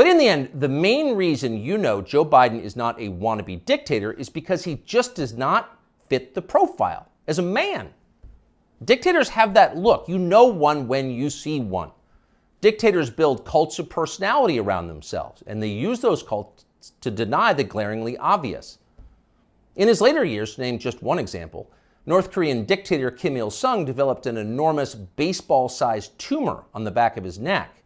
But in the end, the main reason Joe Biden is not a wannabe dictator is because he just does not fit the profile as a man. Dictators have that look. You know one when you see one. Dictators build cults of personality around themselves, and they use those cults to deny the glaringly obvious. In his later years, to name just one example, North Korean dictator Kim Il-sung developed an enormous baseball-sized tumor on the back of his neck.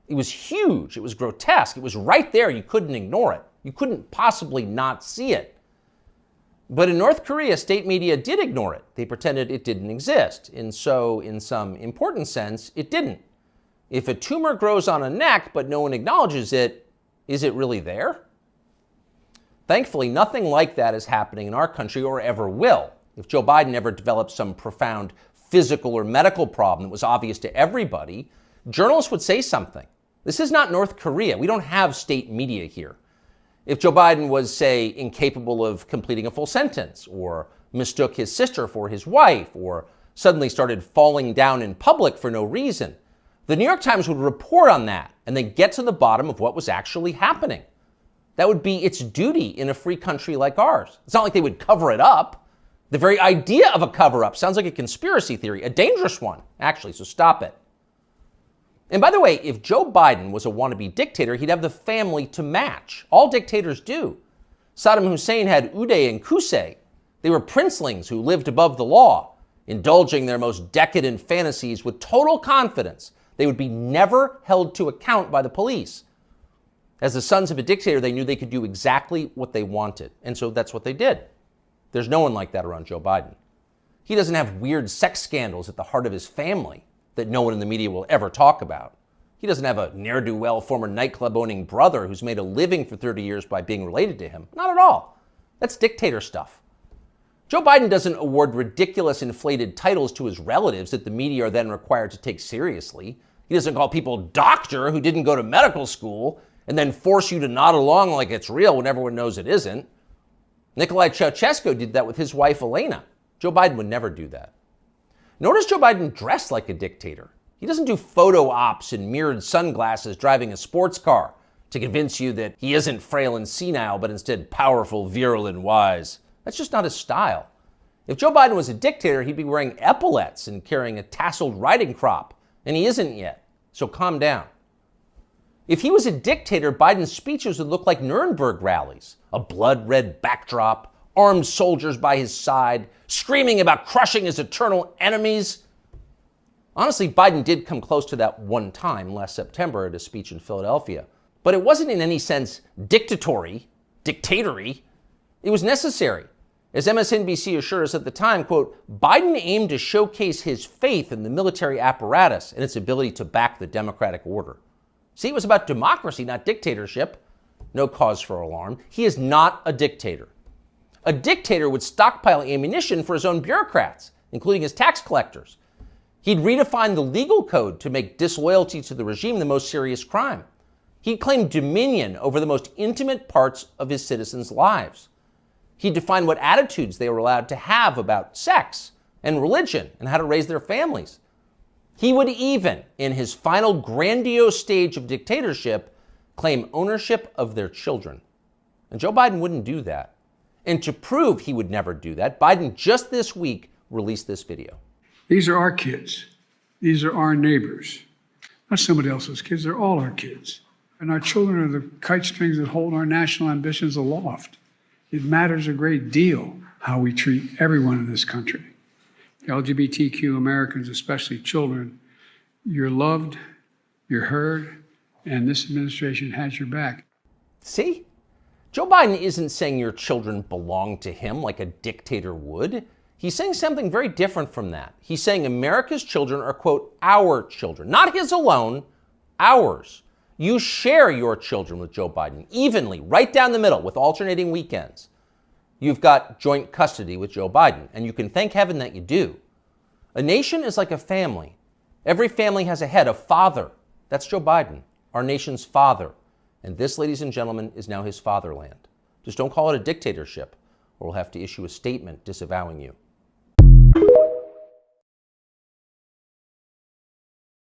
It was huge. It was grotesque. It was right there. You couldn't ignore it. You couldn't possibly not see it. But in North Korea, state media did ignore it. They pretended it didn't exist. And so, in some important sense, it didn't. If a tumor grows on a neck but no one acknowledges it, is it really there? Thankfully, nothing like that is happening in our country or ever will. If Joe Biden ever developed some profound physical or medical problem that was obvious to everybody, journalists would say something. This is not North Korea. We don't have state media here. If Joe Biden was, say, incapable of completing a full sentence, or mistook his sister for his wife, or suddenly started falling down in public for no reason, the New York Times would report on that and then get to the bottom of what was actually happening. That would be its duty in a free country like ours. It's not like they would cover it up. The very idea of a cover-up sounds like a conspiracy theory, a dangerous one, actually, so stop it. And by the way, if Joe Biden was a wannabe dictator, he'd have the family to match. All dictators do. Saddam Hussein had Uday and Qusay. They were princelings who lived above the law, indulging their most decadent fantasies with total confidence they would be never held to account by the police. As the sons of a dictator, they knew they could do exactly what they wanted, and so that's what they did. There's no one like that around Joe Biden. He doesn't have weird sex scandals at the heart of his family that no one in the media will ever talk about. He doesn't have a ne'er-do-well former nightclub-owning brother who's made a living for 30 years by being related to him. Not at all. That's dictator stuff. Joe Biden doesn't award ridiculous inflated titles to his relatives that the media are then required to take seriously. He doesn't call people doctor who didn't go to medical school and then force you to nod along like it's real when everyone knows it isn't. Nicolae Ceausescu did that with his wife, Elena. Joe Biden would never do that. Nor does Joe Biden dress like a dictator. He doesn't do photo ops in mirrored sunglasses driving a sports car to convince you that he isn't frail and senile, but instead powerful, virile, and wise. That's just not his style. If Joe Biden was a dictator, he'd be wearing epaulets and carrying a tasseled riding crop, and he isn't yet, so calm down. If he was a dictator, Biden's speeches would look like Nuremberg rallies, a blood-red backdrop, armed soldiers by his side, screaming about crushing his eternal enemies. Honestly, Biden did come close to that one time last September at a speech in Philadelphia, but it wasn't in any sense dictatory. It was necessary. As MSNBC assured us at the time, quote, Biden aimed to showcase his faith in the military apparatus and its ability to back the democratic order. See, it was about democracy, not dictatorship. No cause for alarm. He is not a dictator. A dictator would stockpile ammunition for his own bureaucrats, including his tax collectors. He'd redefine the legal code to make disloyalty to the regime the most serious crime. He'd claim dominion over the most intimate parts of his citizens' lives. He'd define what attitudes they were allowed to have about sex and religion and how to raise their families. He would even, in his final grandiose stage of dictatorship, claim ownership of their children. And Joe Biden wouldn't do that. And to prove he would never do that, Biden just this week released this video. These are our kids. These are our neighbors. Not somebody else's kids, they're all our kids. And our children are the kite strings that hold our national ambitions aloft. It matters a great deal how we treat everyone in this country. LGBTQ Americans, especially children, you're loved, you're heard, and this administration has your back. See? Joe Biden isn't saying your children belong to him like a dictator would. He's saying something very different from that. He's saying America's children are, quote, our children. Not his alone, ours. You share your children with Joe Biden evenly, right down the middle, with alternating weekends. You've got joint custody with Joe Biden, and you can thank heaven that you do. A nation is like a family. Every family has a head, a father. That's Joe Biden, our nation's father. And this, ladies and gentlemen, is now his fatherland. Just don't call it a dictatorship, or we'll have to issue a statement disavowing you.